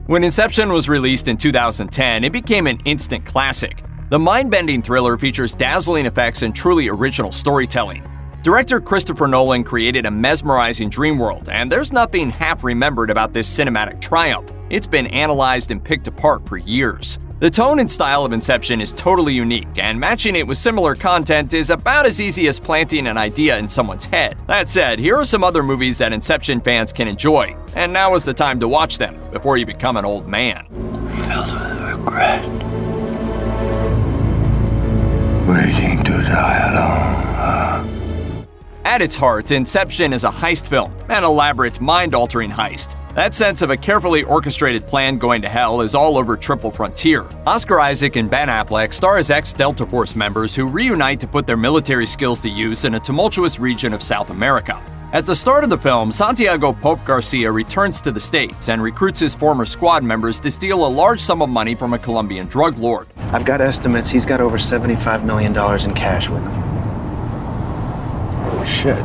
When Inception was released in 2010, it became an instant classic. The mind-bending thriller features dazzling effects and truly original storytelling. Director Christopher Nolan created a mesmerizing dream world, and there's nothing half remembered about this cinematic triumph. It's been analyzed and picked apart for years. The tone and style of Inception is totally unique, and matching it with similar content is about as easy as planting an idea in someone's head. That said, here are some other movies that Inception fans can enjoy, and now is the time to watch them before you become an old man. Filled with regret. Waiting to die alone, At its heart, Inception is a heist film, an elaborate, mind-altering heist. That sense of a carefully orchestrated plan going to hell is all over Triple Frontier. Oscar Isaac and Ben Affleck star as ex-Delta Force members who reunite to put their military skills to use in a tumultuous region of South America. At the start of the film, Santiago Pope Garcia returns to the States and recruits his former squad members to steal a large sum of money from a Colombian drug lord. I've got estimates he's got over $75 million in cash with him. Holy shit.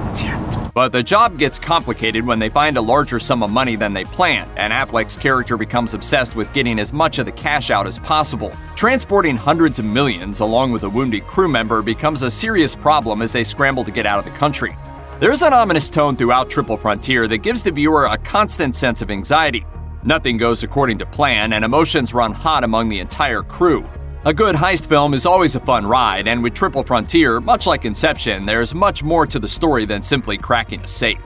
But the job gets complicated when they find a larger sum of money than they planned, and Affleck's character becomes obsessed with getting as much of the cash out as possible. Transporting hundreds of millions along with a wounded crew member becomes a serious problem as they scramble to get out of the country. There's an ominous tone throughout Triple Frontier that gives the viewer a constant sense of anxiety. Nothing goes according to plan, and emotions run hot among the entire crew. A good heist film is always a fun ride, and with Triple Frontier, much like Inception, there's much more to the story than simply cracking a safe.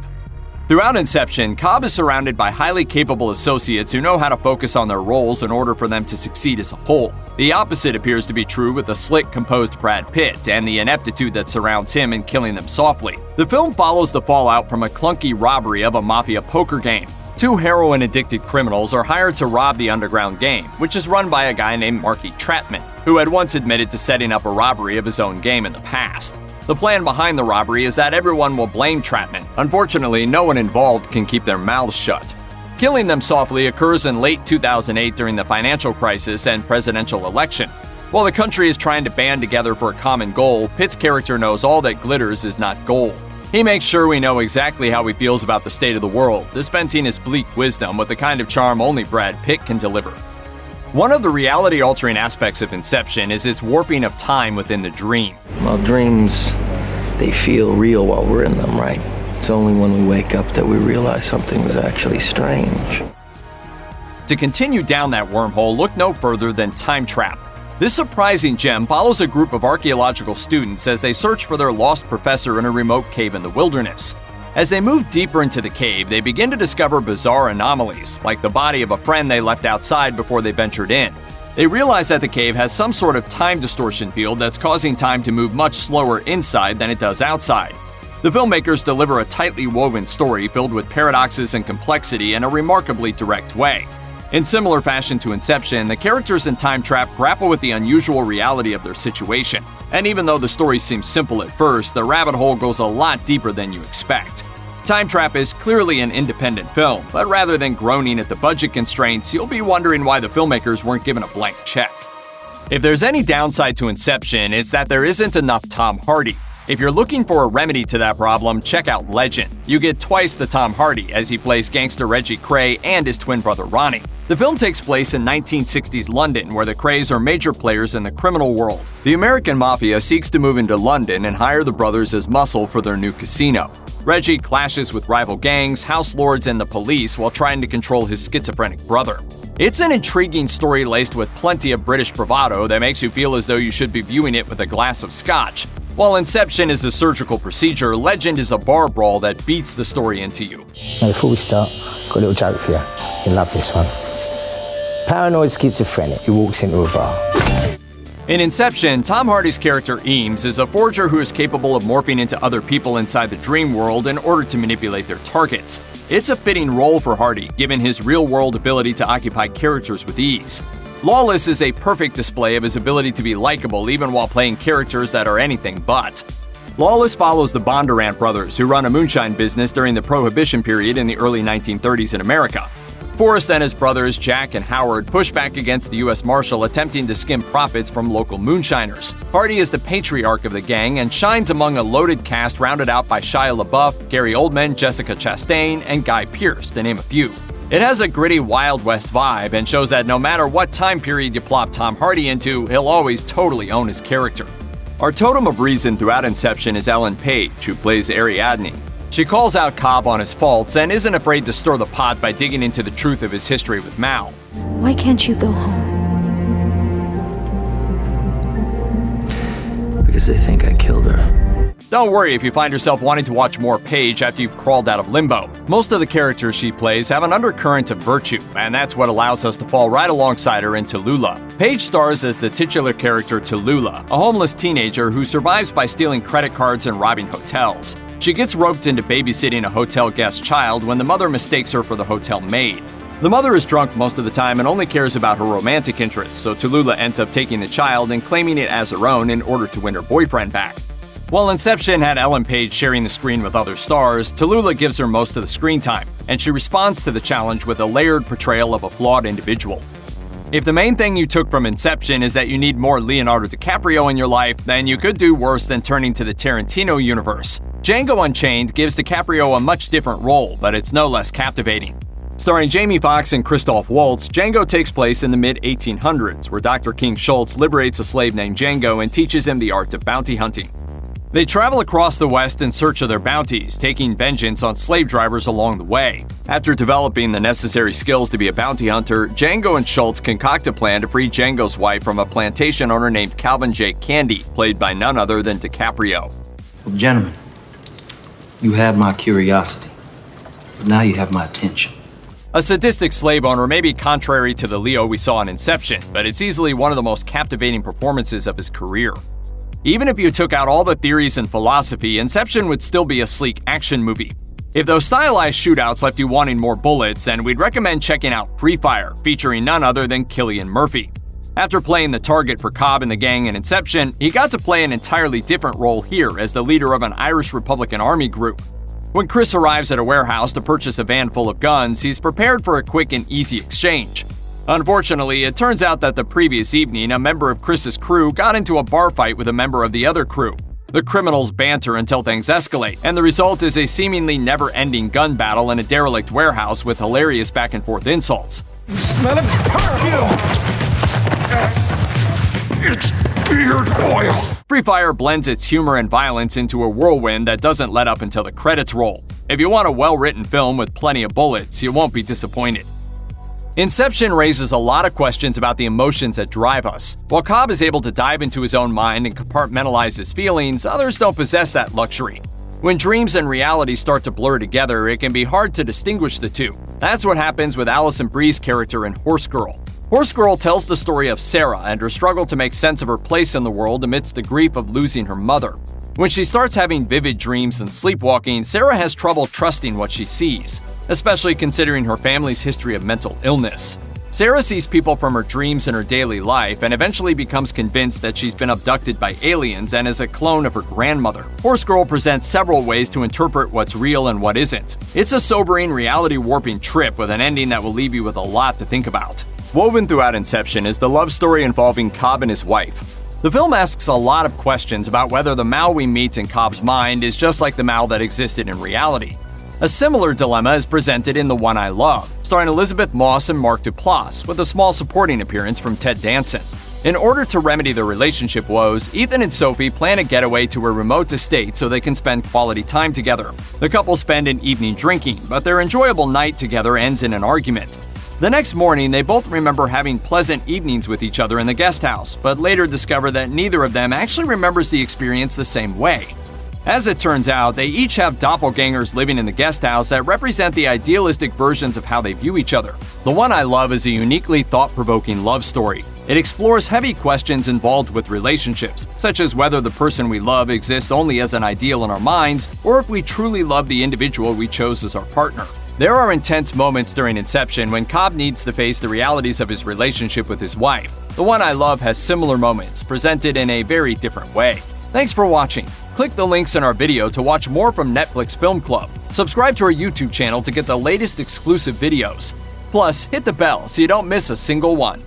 Throughout Inception, Cobb is surrounded by highly capable associates who know how to focus on their roles in order for them to succeed as a whole. The opposite appears to be true with the slick, composed Brad Pitt and the ineptitude that surrounds him in killing them softly. The film follows the fallout from a clunky robbery of a mafia poker game. Two heroin-addicted criminals are hired to rob the underground game, which is run by a guy named Marky Trapman, who had once admitted to setting up a robbery of his own game in the past. The plan behind the robbery is that everyone will blame Trapman. Unfortunately, no one involved can keep their mouths shut. Killing them softly occurs in late 2008 during the financial crisis and presidential election. While the country is trying to band together for a common goal, Pitt's character knows all that glitters is not gold. He makes sure we know exactly how he feels about the state of the world, dispensing his bleak wisdom with the kind of charm only Brad Pitt can deliver. One of the reality-altering aspects of Inception is its warping of time within the dream. Well, dreams, they feel real while we're in them, right? It's only when we wake up that we realize something was actually strange. To continue down that wormhole, look no further than Time Trap. This surprising gem follows a group of archaeological students as they search for their lost professor in a remote cave in the wilderness. As they move deeper into the cave, they begin to discover bizarre anomalies, like the body of a friend they left outside before they ventured in. They realize that the cave has some sort of time distortion field that's causing time to move much slower inside than it does outside. The filmmakers deliver a tightly woven story filled with paradoxes and complexity in a remarkably direct way. In similar fashion to Inception, the characters in Time Trap grapple with the unusual reality of their situation. And even though the story seems simple at first, the rabbit hole goes a lot deeper than you expect. Time Trap is clearly an independent film, but rather than groaning at the budget constraints, you'll be wondering why the filmmakers weren't given a blank check. If there's any downside to Inception, it's that there isn't enough Tom Hardy. If you're looking for a remedy to that problem, check out Legend. You get twice the Tom Hardy as he plays gangster Reggie Cray and his twin brother Ronnie. The film takes place in 1960s London, where the Krays are major players in the criminal world. The American Mafia seeks to move into London and hire the brothers as muscle for their new casino. Reggie clashes with rival gangs, house lords, and the police while trying to control his schizophrenic brother. It's an intriguing story laced with plenty of British bravado that makes you feel as though you should be viewing it with a glass of scotch. While Inception is a surgical procedure, Legend is a bar brawl that beats the story into you. Now, before we start, got a little joke for you. You'll love this one. Paranoid schizophrenic who walks into a bar. In Inception, Tom Hardy's character Eames is a forger who is capable of morphing into other people inside the dream world in order to manipulate their targets. It's a fitting role for Hardy, given his real-world ability to occupy characters with ease. Lawless is a perfect display of his ability to be likable even while playing characters that are anything but. Lawless follows the Bondurant brothers, who run a moonshine business during the Prohibition period in the early 1930s in America. Forrest and his brothers, Jack and Howard, push back against the U.S. Marshal attempting to skim profits from local moonshiners. Hardy is the patriarch of the gang and shines among a loaded cast rounded out by Shia LaBeouf, Gary Oldman, Jessica Chastain, and Guy Pearce, to name a few. It has a gritty Wild West vibe and shows that no matter what time period you plop Tom Hardy into, he'll always totally own his character. Our totem of reason throughout Inception is Ellen Page, who plays Ariadne. She calls out Cobb on his faults and isn't afraid to stir the pot by digging into the truth of his history with Mal. Why can't you go home? Because they think I killed her. Don't worry if you find yourself wanting to watch more Paige after you've crawled out of limbo. Most of the characters she plays have an undercurrent of virtue, and that's what allows us to fall right alongside her in Tallulah. Paige stars as the titular character Tallulah, a homeless teenager who survives by stealing credit cards and robbing hotels. She gets roped into babysitting a hotel guest child when the mother mistakes her for the hotel maid. The mother is drunk most of the time and only cares about her romantic interests, so Tallulah ends up taking the child and claiming it as her own in order to win her boyfriend back. While Inception had Ellen Page sharing the screen with other stars, Tallulah gives her most of the screen time, and she responds to the challenge with a layered portrayal of a flawed individual. If the main thing you took from Inception is that you need more Leonardo DiCaprio in your life, then you could do worse than turning to the Tarantino universe. Django Unchained gives DiCaprio a much different role, but it's no less captivating. Starring Jamie Foxx and Christoph Waltz, Django takes place in the mid-1800s, where Dr. King Schultz liberates a slave named Django and teaches him the art of bounty hunting. They travel across the West in search of their bounties, taking vengeance on slave drivers along the way. After developing the necessary skills to be a bounty hunter, Django and Schultz concoct a plan to free Django's wife from a plantation owner named Calvin J. Candy, played by none other than DiCaprio. Well, gentlemen, you had my curiosity, but now you have my attention. A sadistic slave owner may be contrary to the Leo we saw in Inception, but it's easily one of the most captivating performances of his career. Even if you took out all the theories and philosophy, Inception would still be a sleek action movie. If those stylized shootouts left you wanting more bullets, then we'd recommend checking out Free Fire, featuring none other than Cillian Murphy. After playing the target for Cobb and the gang in Inception, he got to play an entirely different role here as the leader of an Irish Republican Army group. When Chris arrives at a warehouse to purchase a van full of guns, he's prepared for a quick and easy exchange. Unfortunately, it turns out that the previous evening, a member of Chris's crew got into a bar fight with a member of the other crew. The criminals banter until things escalate, and the result is a seemingly never-ending gun battle in a derelict warehouse with hilarious back-and-forth insults. Smell of perfume! It's beard oil! Free Fire blends its humor and violence into a whirlwind that doesn't let up until the credits roll. If you want a well-written film with plenty of bullets, you won't be disappointed. Inception raises a lot of questions about the emotions that drive us. While Cobb is able to dive into his own mind and compartmentalize his feelings, others don't possess that luxury. When dreams and reality start to blur together, it can be hard to distinguish the two. That's what happens with Alison Brie's character in Horse Girl. Horse Girl tells the story of Sarah and her struggle to make sense of her place in the world amidst the grief of losing her mother. When she starts having vivid dreams and sleepwalking, Sarah has trouble trusting what she sees, especially considering her family's history of mental illness. Sarah sees people from her dreams in her daily life and eventually becomes convinced that she's been abducted by aliens and is a clone of her grandmother. Horse Girl presents several ways to interpret what's real and what isn't. It's a sobering, reality-warping trip with an ending that will leave you with a lot to think about. Woven throughout Inception is the love story involving Cobb and his wife. The film asks a lot of questions about whether the Mal we meet in Cobb's mind is just like the Mal that existed in reality. A similar dilemma is presented in The One I Love, starring Elizabeth Moss and Mark Duplass, with a small supporting appearance from Ted Danson. In order to remedy their relationship woes, Ethan and Sophie plan a getaway to a remote estate so they can spend quality time together. The couple spend an evening drinking, but their enjoyable night together ends in an argument. The next morning, they both remember having pleasant evenings with each other in the guest house, but later discover that neither of them actually remembers the experience the same way. As it turns out, they each have doppelgangers living in the guest house that represent the idealistic versions of how they view each other. The One I Love is a uniquely thought-provoking love story. It explores heavy questions involved with relationships, such as whether the person we love exists only as an ideal in our minds, or if we truly love the individual we chose as our partner. There are intense moments during Inception when Cobb needs to face the realities of his relationship with his wife. The One I Love has similar moments, presented in a very different way. Thanks for watching. Click the links in our video to watch more from Netflix Film Club. Subscribe to our YouTube channel to get the latest exclusive videos. Plus, hit the bell so you don't miss a single one.